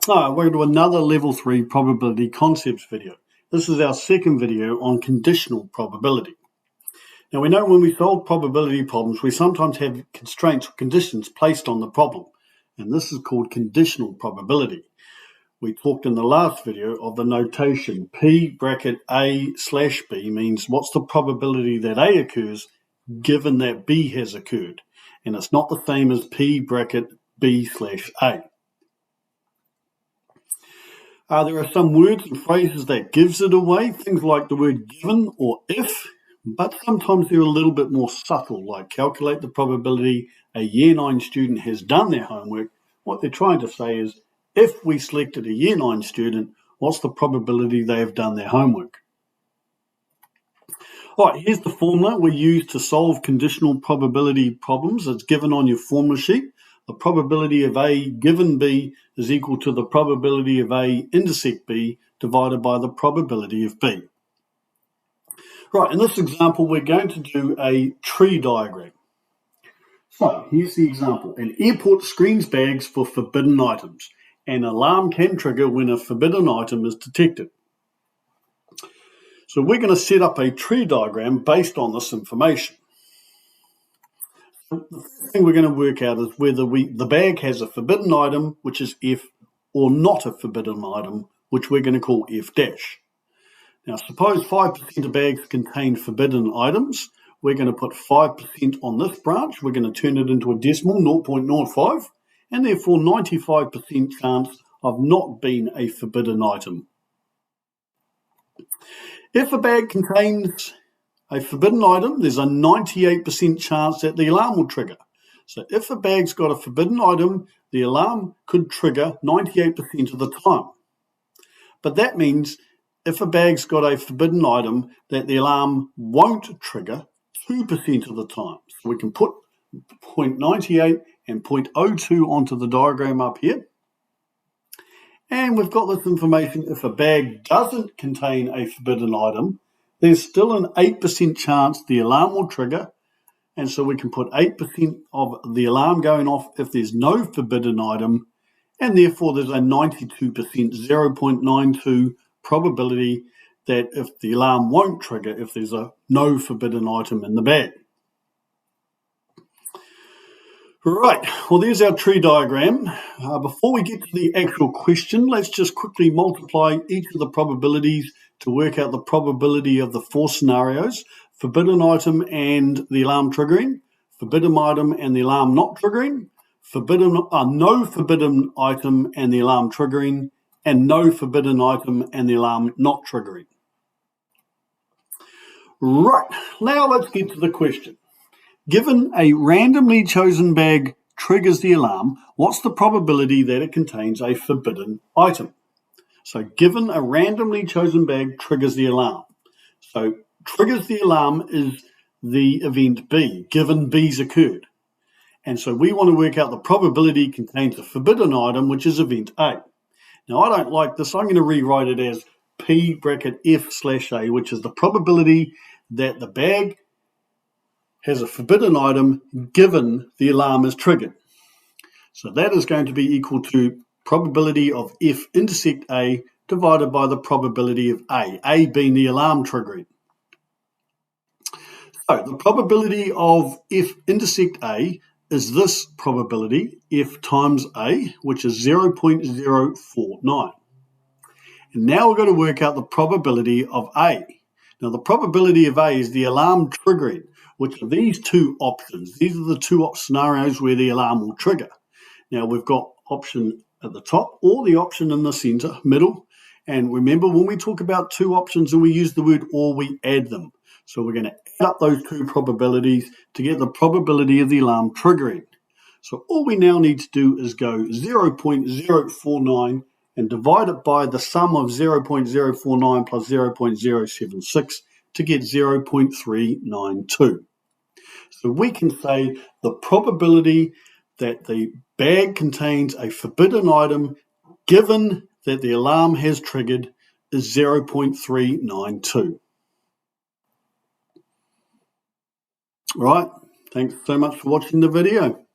Welcome to another Level 3 Probability Concepts video. This is our second video on conditional probability. Now we know when we solve probability problems, we sometimes have constraints or conditions placed on the problem, and this is called conditional probability. We talked in the last video of the notation P bracket A/B means what's the probability that A occurs given that B has occurred, and it's not the same as P bracket B/A. There are some words and phrases that gives it away, things like the word given or if, but sometimes they're a little bit more subtle, like calculate the probability a Year 9 student has done their homework. What they're trying to say is, if we selected a Year 9 student, what's the probability they have done their homework? All right, here's the formula we use to solve conditional probability problems. It's given on your formula sheet. The probability of A given B is equal to the probability of A intersect B divided by the probability of B. Right, in this example, we're going to do a tree diagram. So here's the example. An airport screens bags for forbidden items. An alarm can trigger when a forbidden item is detected. So we're going to set up a tree diagram based on this information. The first thing we're going to work out is whether the bag has a forbidden item, which is F, or not a forbidden item, which we're going to call F dash. Now, suppose 5% of bags contain forbidden items. We're going to put 5% on this branch. We're going to turn it into a decimal, 0.05, and therefore 95% chance of not being a forbidden item. If a bag contains a forbidden item, there's a 98% chance that the alarm will trigger. So if a bag's got a forbidden item, the alarm could trigger 98% of the time. But that means if a bag's got a forbidden item, that the alarm won't trigger 2% of the time. So we can put 0.98 and 0.02 onto the diagram up here. And we've got this information, if a bag doesn't contain a forbidden item, there's still an 8% chance the alarm will trigger, and so we can put 8% of the alarm going off if there's no forbidden item, and therefore there's a 92%, 0.92 probability that if the alarm won't trigger if there's no forbidden item in the bag. Right, well there's our tree diagram. Before we get to the actual question, let's just quickly multiply each of the probabilities to work out the probability of the four scenarios: forbidden item and the alarm triggering, forbidden item and the alarm not triggering, no forbidden item and the alarm triggering, and no forbidden item and the alarm not triggering. Right, now let's get to the question. Given a randomly chosen bag triggers the alarm, what's the probability that it contains a forbidden item? So given a randomly chosen bag triggers the alarm. So triggers the alarm is the event B, given B's occurred. And so we want to work out the probability contains a forbidden item, which is event A. Now I don't like this. I'm going to rewrite it as P bracket F/A, which is the probability that the bag has a forbidden item given the alarm is triggered. So that is going to be equal to probability of F intersect A divided by the probability of A being the alarm triggering. So the probability of F intersect A is this probability, F times A, which is 0.049. And now we're going to work out the probability of A. Now the probability of A is the alarm triggering, which are these two options. These are the two scenarios where the alarm will trigger. Now we've got option at the top or the option in the center, middle. And remember, when we talk about two options and we use the word or, we add them. So we're going to add up those two probabilities to get the probability of the alarm triggering. So all we now need to do is go 0.049 and divide it by the sum of 0.049 plus 0.076 to get 0.392. So we can say the probability that the bag contains a forbidden item given that the alarm has triggered is 0.392. All right, thanks so much for watching the video.